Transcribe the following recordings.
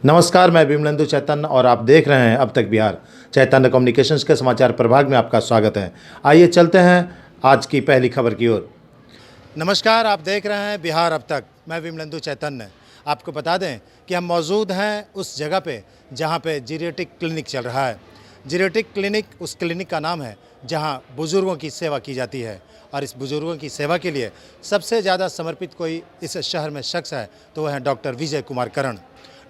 नमस्कार, मैं विमलेंदु चैतन्य और आप देख रहे हैं अब तक बिहार। चैतन्य कम्युनिकेशंस के समाचार प्रभाग में आपका स्वागत है। आइए चलते हैं आज की पहली खबर की ओर। नमस्कार, आप देख रहे हैं बिहार अब तक। मैं विमलेंदु चैतन्य। आपको बता दें कि हम मौजूद हैं उस जगह पे जहां पे जीरियाट्रिक क्लिनिक चल रहा है। जीरियाट्रिक क्लिनिक उस क्लिनिक का नाम है जहां बुजुर्गों की सेवा की जाती है और इस बुजुर्गों की सेवा के लिए सबसे ज़्यादा समर्पित कोई इस शहर में शख्स है तो वह है डॉक्टर विजय कुमार करण।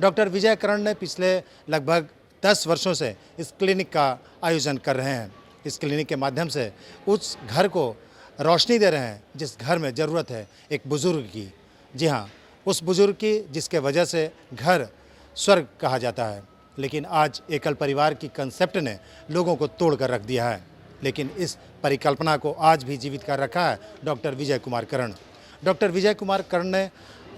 डॉक्टर विजय करण ने पिछले लगभग 10 वर्षों से इस क्लिनिक का आयोजन कर रहे हैं। इस क्लिनिक के माध्यम से उस घर को रोशनी दे रहे हैं जिस घर में ज़रूरत है एक बुज़ुर्ग की। जी हाँ, उस बुज़ुर्ग की जिसके वजह से घर स्वर्ग कहा जाता है। लेकिन आज एकल परिवार की कंसेप्ट ने लोगों को तोड़ कर रख दिया है, लेकिन इस परिकल्पना को आज भी जीवित कर रखा है डॉक्टर विजय कुमार करण। डॉक्टर विजय कुमार करण ने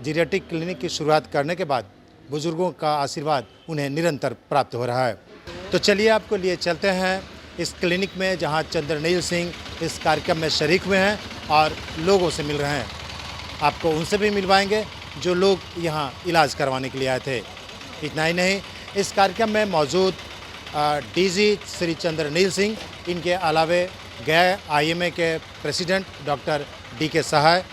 जीरियाट्रिक क्लिनिक की शुरुआत करने के बाद बुजुर्गों का आशीर्वाद उन्हें निरंतर प्राप्त हो रहा है। तो चलिए आपको लिए चलते हैं इस क्लिनिक में जहां चंद्रनील सिंह इस कार्यक्रम में शरीक हुए हैं और लोगों से मिल रहे हैं। आपको उनसे भी मिलवाएंगे जो लोग यहां इलाज करवाने के लिए आए थे। इतना ही नहीं, इस कार्यक्रम में मौजूद डीजी श्री चंद्रनील सिंह, इनके अलावे गया आईएमए के प्रेसिडेंट डॉक्टर DK सहाय,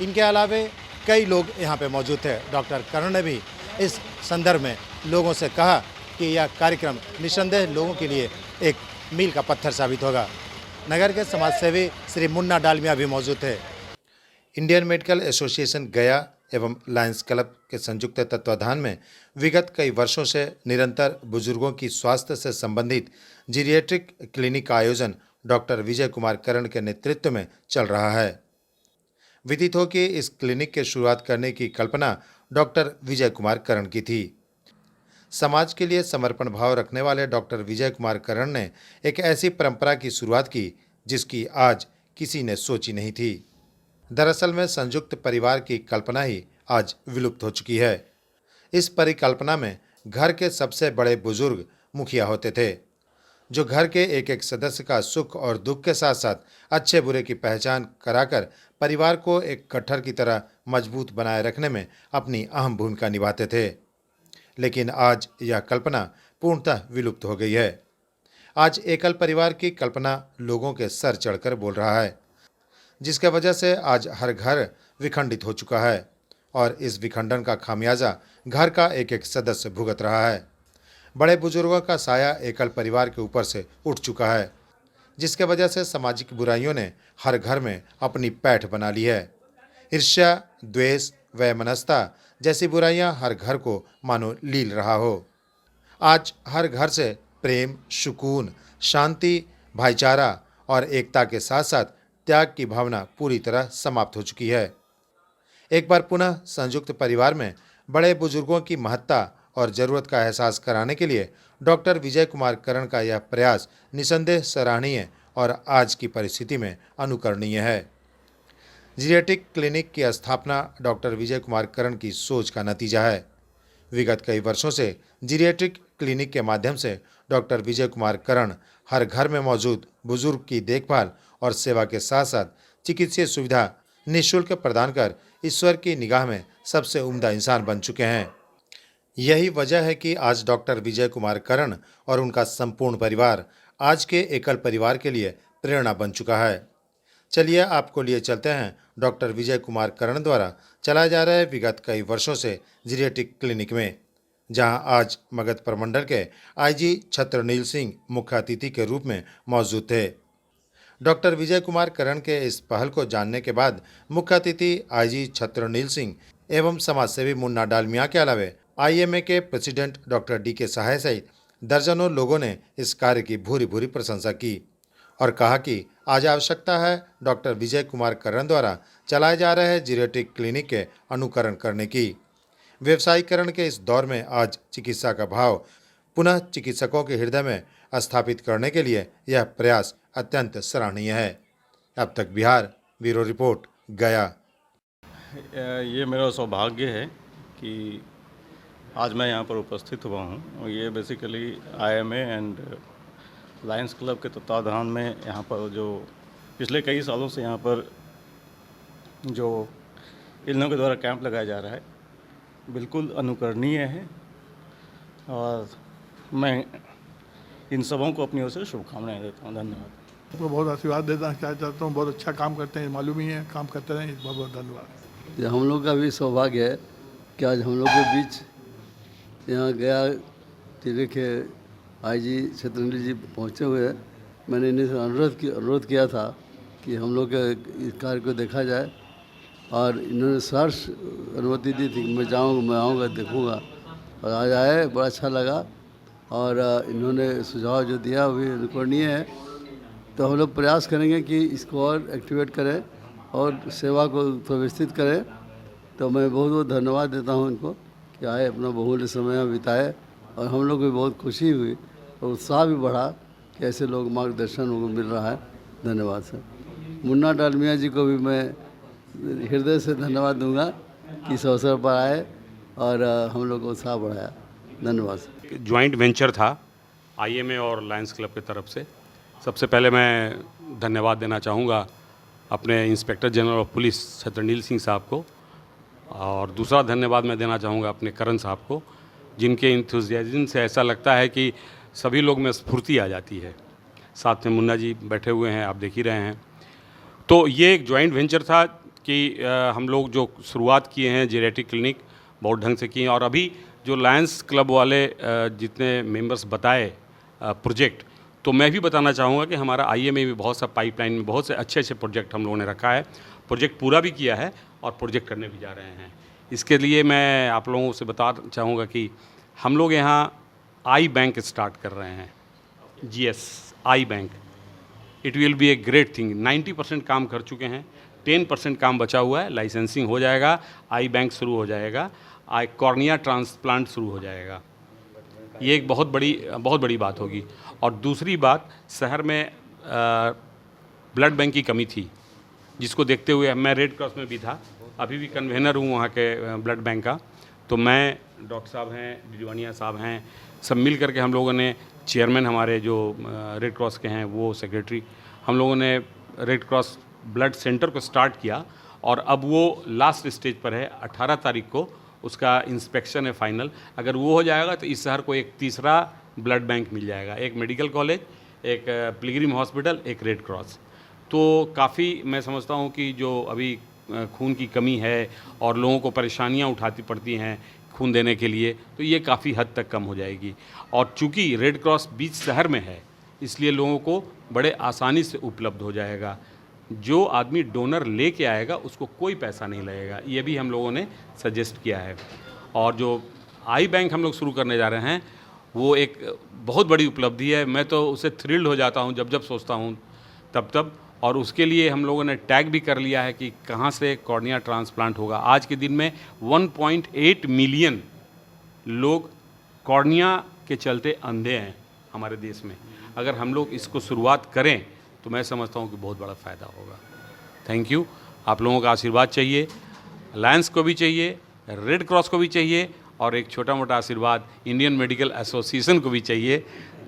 इनके अलावे कई लोग यहाँ पे मौजूद थे। डॉक्टर करण ने भी इस संदर्भ में लोगों से कहा कि यह कार्यक्रम निस्संदेह लोगों के लिए एक मील का पत्थर साबित होगा। नगर के समाजसेवी श्री मुन्ना डालमिया भी मौजूद थे। इंडियन मेडिकल एसोसिएशन गया एवं लायंस क्लब के संयुक्त तत्वाधान में विगत कई वर्षों से निरंतर बुजुर्गों की स्वास्थ्य से संबंधित जीरियाट्रिक क्लिनिक का आयोजन डॉक्टर विजय कुमार करण के नेतृत्व में चल रहा है। विदित हो कि इस क्लिनिक के शुरुआत करने की कल्पना डॉक्टर विजय कुमार करण की थी। समाज के लिए समर्पण भाव रखने वाले डॉक्टर विजय कुमार करण ने एक ऐसी परंपरा की शुरुआत की जिसकी आज किसी ने सोची नहीं थी। दरअसल में संयुक्त परिवार की कल्पना ही आज विलुप्त हो चुकी है। इस परिकल्पना में घर के सबसे बड़े बुजुर्ग मुखिया होते थे, जो घर के एक एक सदस्य का सुख और दुख के साथ साथ अच्छे बुरे की पहचान कराकर परिवार को एक गट्ठर की तरह मजबूत बनाए रखने में अपनी अहम भूमिका निभाते थे। लेकिन आज यह कल्पना पूर्णतः विलुप्त हो गई है। आज एकल परिवार की कल्पना लोगों के सर चढ़कर बोल रहा है, जिसके वजह से आज हर घर विखंडित हो चुका है और इस विखंडन का खामियाजा घर का एक एक सदस्य भुगत रहा है। बड़े बुजुर्गों का साया एकल परिवार के ऊपर से उठ चुका है, जिसके वजह से सामाजिक बुराइयों ने हर घर में अपनी पैठ बना ली है। ईर्ष्या, द्वेष, वैमनस्यता जैसी बुराइयां हर घर को मानो लील रहा हो। आज हर घर से प्रेम, सुकून, शांति, भाईचारा और एकता के साथ साथ त्याग की भावना पूरी तरह समाप्त हो चुकी है। एक बार पुनः संयुक्त परिवार में बड़े बुजुर्गों की महत्ता और जरूरत का एहसास कराने के लिए डॉक्टर विजय कुमार करण का यह प्रयास निसंदेह सराहनीय और आज की परिस्थिति में अनुकरणीय है। जीरियाट्रिक क्लिनिक की स्थापना डॉक्टर विजय कुमार करण की सोच का नतीजा है। विगत कई वर्षों से जीरियाट्रिक क्लिनिक के माध्यम से डॉक्टर विजय कुमार करण हर घर में मौजूद बुजुर्ग की देखभाल और सेवा के साथ साथ चिकित्सीय सुविधा निःशुल्क प्रदान कर ईश्वर की निगाह में सबसे उम्दा इंसान बन चुके हैं। यही वजह है कि आज डॉक्टर विजय कुमार करण और उनका संपूर्ण परिवार आज के एकल परिवार के लिए प्रेरणा बन चुका है। चलिए आपको लिए चलते हैं डॉक्टर विजय कुमार करण द्वारा चलाए जा रहे विगत कई वर्षों से जीरियाट्रिक क्लिनिक में, जहां आज मगध प्रमंडल के IG छत्रनील सिंह मुख्य अतिथि के रूप में मौजूद थे। डॉक्टर विजय कुमार करण के इस पहल को जानने के बाद मुख्य अतिथि IG छत्रनील सिंह एवं समाजसेवी मुन्ना डालमिया के अलावे IMA के प्रेसिडेंट डॉक्टर DK सहाय सहित दर्जनों लोगों ने इस कार्य की भूरी भूरी प्रशंसा की और कहा कि आज आवश्यकता है डॉक्टर विजय कुमार करण द्वारा चलाए जा रहे जीरियाट्रिक क्लिनिक के अनुकरण करने की। व्यवसायीकरण के इस दौर में आज चिकित्सा का भाव पुनः चिकित्सकों के हृदय में स्थापित करने के लिए यह प्रयास अत्यंत सराहनीय है। अब तक बिहार ब्यूरो रिपोर्ट, गया। ये मेरा सौभाग्य है कि आज मैं यहाँ पर उपस्थित हुआ हूँ और ये basically IMA and Lions club के तत्वाधान में यहाँ पर जो पिछले कई सालों से यहाँ पर जो इन लोगों के द्वारा कैंप लगाया जा रहा है बिल्कुल अनुकरणीय है और मैं इन सबों को अपनी ओर से शुभकामनाएं देता हूँ। धन्यवाद। आपको बहुत आशीर्वाद देना चाहता हूँ। बहुत अच्छा काम करते हैं, मालूम ही है, काम करते रहें। बहुत बहुत धन्यवाद। ये हम लोग का भी सौभाग्य है कि आज हम लोग के बीच यहाँ गया जिले के आईजी शतरंजी जी पहुँचे हुए हैं। मैंने इन्हें से अनुरोध किया था कि हम लोग के इस कार्य को देखा जाए और इन्होंने सहर्ष अनुमति दी थी कि मैं आऊँगा देखूँगा, और आज आए, बड़ा अच्छा लगा। और इन्होंने सुझाव जो दिया वो भी अनुकरणीय है। तो हम लोग प्रयास करेंगे कि इसको और एक्टिवेट करें और सेवा को व्यवस्थित करें। तो मैं बहुत बहुत धन्यवाद देता हूं इनको कि आए, अपना बहुमूल्य समय बिताए, और हम लोग को भी बहुत खुशी हुई और उत्साह भी बढ़ा कि ऐसे लोग मार्गदर्शन उनको मिल रहा है। धन्यवाद सर। मुन्ना डालमिया जी को भी मैं हृदय से धन्यवाद दूंगा कि इस अवसर पर आए और हम लोग को उत्साह बढ़ाया। धन्यवाद सर। ज्वाइंट वेंचर था आईएमए और लायंस क्लब की तरफ से। सबसे पहले मैं धन्यवाद देना चाहूँगा अपने इंस्पेक्टर जनरल ऑफ पुलिस शतरनील सिंह साहब को, और दूसरा धन्यवाद मैं देना चाहूँगा अपने करण साहब को, जिनके इंथुजियाज्म से ऐसा लगता है कि सभी लोग में स्फूर्ति आ जाती है। साथ में मुन्ना जी बैठे हुए हैं, आप देख ही रहे हैं। तो ये एक जॉइंट वेंचर था कि हम लोग जो शुरुआत किए हैं जेरेटिक क्लिनिक बहुत ढंग से किए हैं, और अभी जो लायंस क्लब वाले जितने मेंबर्स बताए प्रोजेक्ट, तो मैं भी बताना चाहूँगा कि हमारा आईएमए में बहुत सा पाइपलाइन में बहुत से अच्छे अच्छे प्रोजेक्ट हम लोगों ने रखा है। प्रोजेक्ट पूरा भी किया है और प्रोजेक्ट करने भी जा रहे हैं। इसके लिए मैं आप लोगों से बता चाहूँगा कि हम लोग यहाँ आई बैंक स्टार्ट कर रहे हैं। GS I bank, it will be a great thing. 90% काम कर चुके हैं, 10% काम बचा हुआ है। लाइसेंसिंग हो जाएगा, आई बैंक शुरू हो जाएगा, आई कॉर्निया ट्रांसप्लांट शुरू हो जाएगा। ये एक बहुत बड़ी बात होगी। और दूसरी बात, शहर में ब्लड बैंक की कमी थी, जिसको देखते हुए मैं रेड क्रॉस में भी था, अभी भी कन्वेनर हूँ वहाँ के ब्लड बैंक का। तो मैं, डॉक्टर साहब हैं, डिडवानिया साहब हैं, सब मिल करके हम लोगों ने, चेयरमैन हमारे जो रेड क्रॉस के हैं वो सेक्रेटरी, हम लोगों ने रेड क्रॉस ब्लड सेंटर को स्टार्ट किया, और अब वो लास्ट स्टेज पर है। 18 तारीख को उसका इंस्पेक्शन है फाइनल। अगर वो हो जाएगा तो इस शहर को एक तीसरा ब्लड बैंक मिल जाएगा, एक मेडिकल कॉलेज, एक पिलग्रिम हॉस्पिटल, एक रेड क्रॉस। तो काफ़ी मैं समझता हूँ कि जो अभी खून की कमी है और लोगों को परेशानियाँ उठाती पड़ती हैं खून देने के लिए, तो ये काफ़ी हद तक कम हो जाएगी। और चूँकि रेड क्रॉस बीच शहर में है, इसलिए लोगों को बड़े आसानी से उपलब्ध हो जाएगा। जो आदमी डोनर लेके आएगा उसको कोई पैसा नहीं लगेगा, ये भी हम लोगों ने सजेस्ट किया है। और जो आई बैंक हम लोग शुरू करने जा रहे हैं, वो एक बहुत बड़ी उपलब्धि है। मैं तो उससे थ्रिल्ड हो जाता हूँ जब सोचता हूँ तब। और उसके लिए हम लोगों ने टैग भी कर लिया है कि कहाँ से कॉर्निया ट्रांसप्लांट होगा। आज के दिन में 1.8 मिलियन लोग कॉर्निया के चलते अंधे हैं हमारे देश में। अगर हम लोग इसको शुरुआत करें तो मैं समझता हूँ कि बहुत बड़ा फ़ायदा होगा। Thank you. आप लोगों का आशीर्वाद चाहिए, लायंस को भी चाहिए, रेड क्रॉस को भी चाहिए, और एक छोटा मोटा आशीर्वाद इंडियन मेडिकल एसोसिएशन को भी चाहिए,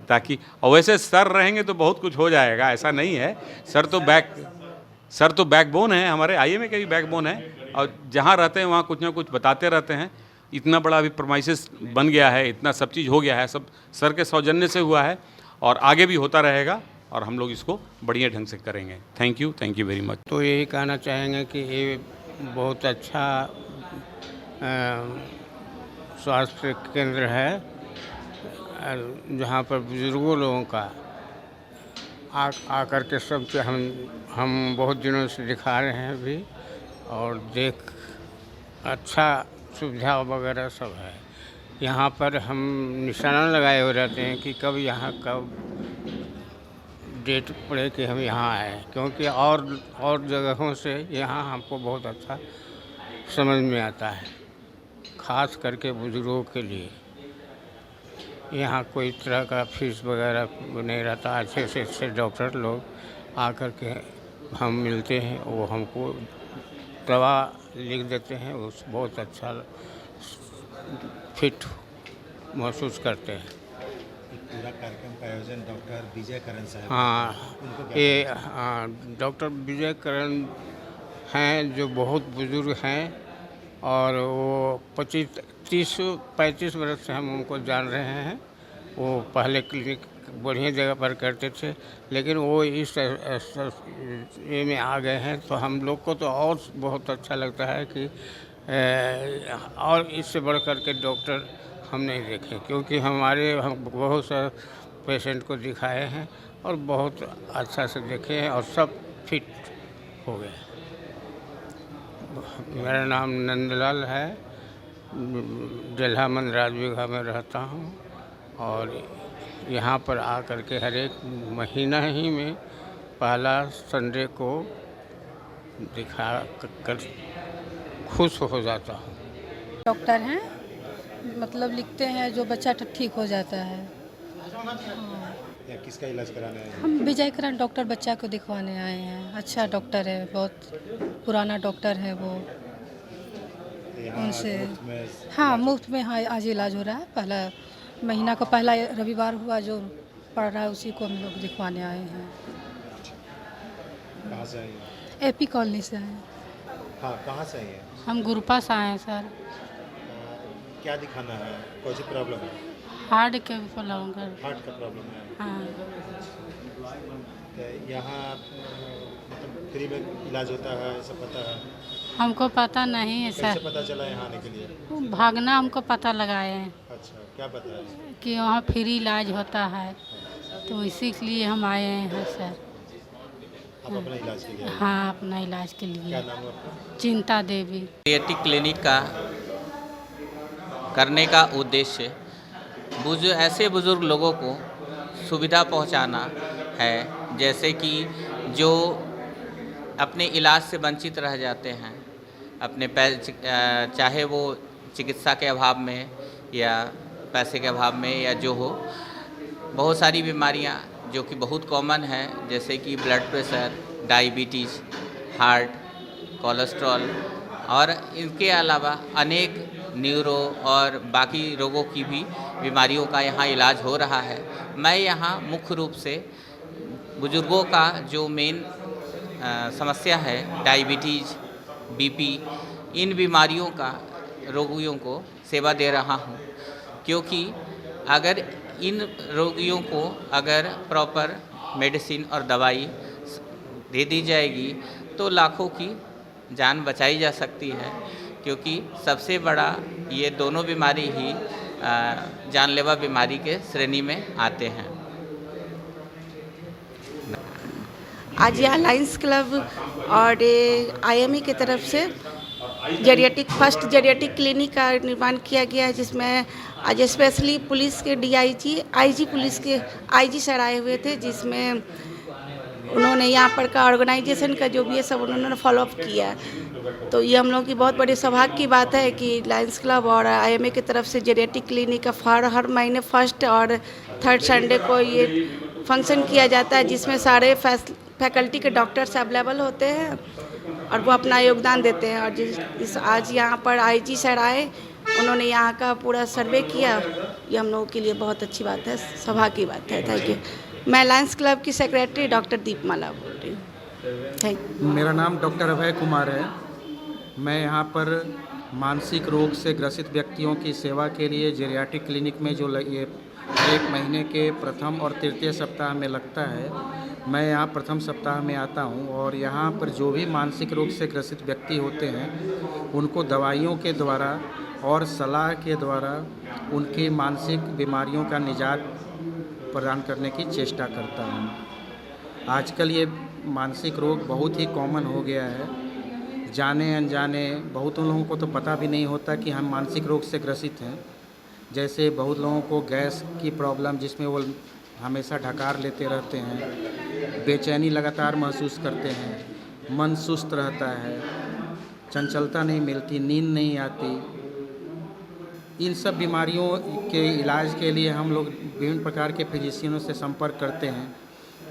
ताकि, और वैसे सर रहेंगे तो बहुत कुछ हो जाएगा, ऐसा नहीं है। सर तो बैकबोन है, हमारे आईएमए के भी बैकबोन है, और जहाँ रहते हैं वहाँ कुछ ना कुछ बताते रहते हैं। इतना बड़ा अभी प्रमाइसिस बन गया है, इतना सब चीज़ हो गया है, सब सर के सौजन्य से हुआ है, और आगे भी होता रहेगा, और हम लोग इसको बढ़िया ढंग से करेंगे। Thank you very much. तो यही कहना चाहेंगे कि ये बहुत अच्छा स्वास्थ्य केंद्र है, जहाँ पर बुज़ुर्गों लोगों का आकर के सब के हम बहुत दिनों से दिखा रहे हैं अभी, और देख अच्छा सुविधा वगैरह सब है। यहाँ पर हम निशाना लगाए हुए रहते हैं कि कब डेट पड़े कि हम यहाँ आए, क्योंकि और जगहों से यहाँ हमको बहुत अच्छा समझ में आता है, ख़ास करके बुज़ुर्गों के लिए। यहाँ कोई तरह का फीस वगैरह नहीं रहता। अच्छे से अच्छे डॉक्टर लोग आकर के हम मिलते हैं, वो हमको दवा लिख देते हैं, उस बहुत अच्छा फिट महसूस करते हैं। पूरा कार्यक्रम का आयोजन डॉक्टर विजय करण साहब, डॉक्टर विजय करण हैं, जो बहुत बुज़ुर्ग हैं, और वो 25 30-35 वर्ष से हम उनको जान रहे हैं। वो पहले क्लिनिक बढ़िया जगह पर करते थे, लेकिन वो इस ये में आ गए हैं, तो हम लोग को तो और बहुत अच्छा लगता है कि और इससे बढ़ कर के डॉक्टर हम नहीं देखे, क्योंकि हम बहुत से पेशेंट को दिखाए हैं और बहुत अच्छा से देखे हैं और सब फिट हो गए। मेरा नाम नंदलाल है, जल्हामंद राजबिघा में रहता हूँ और यहाँ पर आकर के हर एक महीना ही में पहला संडे को दिखा कर खुश हो जाता हूँ। डॉक्टर हैं, मतलब लिखते हैं जो बच्चा ठीक हो जाता है। या किसका इलाज कराने आए हैं? हम विजय करण डॉक्टर बच्चा को दिखवाने आए हैं। अच्छा डॉक्टर है, बहुत पुराना डॉक्टर है वो। यहाँ उनसे मुफ्त में हाँ मुफ्त में हाँ आज इलाज हो रहा है। पहला महीना का पहला रविवार हुआ जो पड़ रहा है उसी को हम लोग दिखवाने आए हैं। कहाँ से आई हैं? एपी कॉलोनी से आए। हाँ, कहाँ से आई हैं? हम गुरुपा से आए हैं सर। क्या दिखाना है? कौन सी प्रॉब्लम है? हार्ट के प्रॉब्लम कर। हार्ट का प्रॉब्लम है। हाँ तो यहाँ मतलब फ्री में इलाज होता है, सब पता है? हमको पता नहीं है कैसे सर, पता चला यहाँ आने के लिए? भागना हमको पता लगाए हैं अच्छा, क्या पता है? कि वहाँ फ्री इलाज होता है, तो इसीलिए हम आए हैं सर। आप अपना इलाज के लिए आए? हाँ अपना इलाज के क्या लिए। नाम है आपका? चिंता देवी। पीडियाट्रिक क्लिनिक का करने का उद्देश्य ऐसे बुज़ुर्ग लोगों को सुविधा पहुंचाना है, जैसे कि जो अपने इलाज से वंचित रह जाते हैं, अपने चाहे वो चिकित्सा के अभाव में या पैसे के अभाव में या जो हो, बहुत सारी बीमारियां जो कि बहुत कॉमन है, जैसे कि blood pressure, diabetes, heart, cholesterol और इनके अलावा अनेक न्यूरो और बाकी रोगों की भी बीमारियों का यहाँ इलाज हो रहा है। मैं यहाँ मुख्य रूप से बुजुर्गों का जो मेन समस्या है, डायबिटीज़, बीपी, इन बीमारियों का रोगियों को सेवा दे रहा हूँ, क्योंकि अगर इन रोगियों को अगर प्रॉपर मेडिसिन और दवाई दे दी जाएगी तो लाखों की जान बचाई जा सकती है, क्योंकि सबसे बड़ा ये दोनों बीमारी ही जानलेवा बीमारी के श्रेणी में आते हैं। आज यहाँ लायंस क्लब और आईएमए की तरफ से फर्स्ट जेरियाटिक क्लिनिक का निर्माण किया गया है, जिसमें आज स्पेशली पुलिस के आईजी सर आए हुए थे, जिसमें उन्होंने यहाँ पर का ऑर्गेनाइजेशन का जो भी है सब उन्होंने फॉलोअप किया। तो ये हम लोगों की बहुत बड़ी सौभाग्य की बात है कि लायंस क्लब और आईएमए की तरफ से जेरियाटिक क्लिनिक का हर महीने फर्स्ट और थर्ड संडे को ये फंक्शन किया जाता है, जिसमें सारे फैकल्टी के डॉक्टर्स अवेलेबल होते हैं और वो अपना योगदान देते हैं। और आज यहाँ पर आईजी सर आए, उन्होंने यहाँ का पूरा सर्वे किया। ये हम लोगों के लिए बहुत अच्छी बात है, सौभाग्य की बात है। Thank you. मैं लायंस क्लब की सेक्रेटरी डॉक्टर दीपमाला बोल रही हूँ। Thank you. मेरा नाम डॉक्टर अभय कुमार है। मैं यहाँ पर मानसिक रोग से ग्रसित व्यक्तियों की सेवा के लिए जेरियाट्रिक क्लिनिक में जो ये एक महीने के प्रथम और तृतीय सप्ताह में लगता है, मैं यहाँ प्रथम सप्ताह में आता हूँ और यहाँ पर जो भी मानसिक रोग से ग्रसित व्यक्ति होते हैं उनको दवाइयों के द्वारा और सलाह के द्वारा उनकी मानसिक बीमारियों का निजात प्रदान करने की चेष्टा करता हूँ। आजकल ये मानसिक रोग बहुत ही कॉमन हो गया है, जाने अनजाने बहुत लोगों को तो पता भी नहीं होता कि हम मानसिक रोग से ग्रसित हैं। जैसे बहुत लोगों को गैस की प्रॉब्लम, जिसमें वो हमेशा ढकार लेते रहते हैं, बेचैनी लगातार महसूस करते हैं, मन सुस्त रहता है, चंचलता नहीं मिलती, नींद नहीं आती। इन सब बीमारियों के इलाज के लिए हम लोग विभिन्न प्रकार के फिजिशियनों से संपर्क करते हैं।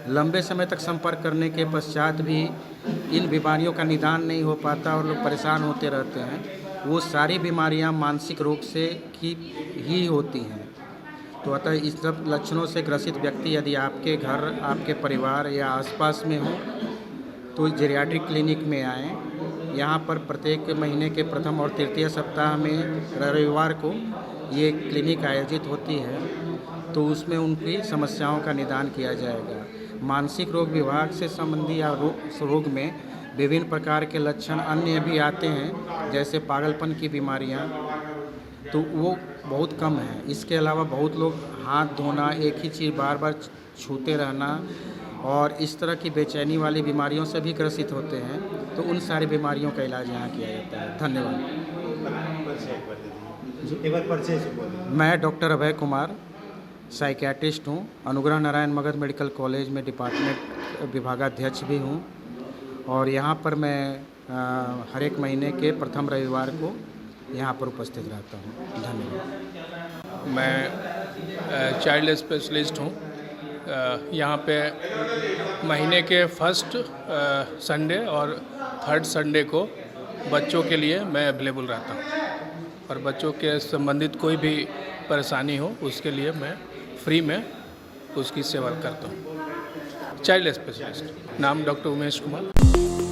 लंबे समय तक संपर्क करने के पश्चात भी इन बीमारियों का निदान नहीं हो पाता और लोग परेशान होते रहते हैं। वो सारी बीमारियां मानसिक रोग से ही होती हैं। तो अतः इस सब लक्षणों से ग्रसित व्यक्ति यदि आपके घर, आपके परिवार या आसपास में हो तो जेरियाट्रिक क्लिनिक में आएँ यहाँ पर प्रत्येक महीने के प्रथम और तृतीय सप्ताह में रविवार को ये क्लिनिक आयोजित होती है, तो उसमें उनकी समस्याओं का निदान किया जाएगा। मानसिक रोग विभाग से संबंधी या रोग में विभिन्न प्रकार के लक्षण अन्य भी आते हैं, जैसे पागलपन की बीमारियां, तो वो बहुत कम है। इसके अलावा बहुत लोग हाथ धोना, एक ही चीज़ बार बार छूते रहना और इस तरह की बेचैनी वाली बीमारियों से भी ग्रसित होते हैं, तो उन सारी बीमारियों का इलाज यहाँ किया जाता है। धन्यवाद। मैं डॉक्टर अभय कुमार साइकियाट्रिस्ट हूँ, अनुग्रह नारायण मगध मेडिकल कॉलेज में डिपार्टमेंट विभागाध्यक्ष भी हूँ और यहाँ पर मैं हर एक महीने के प्रथम रविवार को यहाँ पर उपस्थित रहता हूँ। धन्यवाद। मैं चाइल्ड स्पेशलिस्ट हूँ। यहाँ पे महीने के फर्स्ट संडे और थर्ड संडे को बच्चों के लिए मैं अवेलेबल रहता हूँ और बच्चों के संबंधित कोई भी परेशानी हो उसके लिए मैं फ्री में उसकी सेवा करता हूँ। चाइल्ड स्पेशलिस्ट, नाम डॉक्टर उमेश कुमार।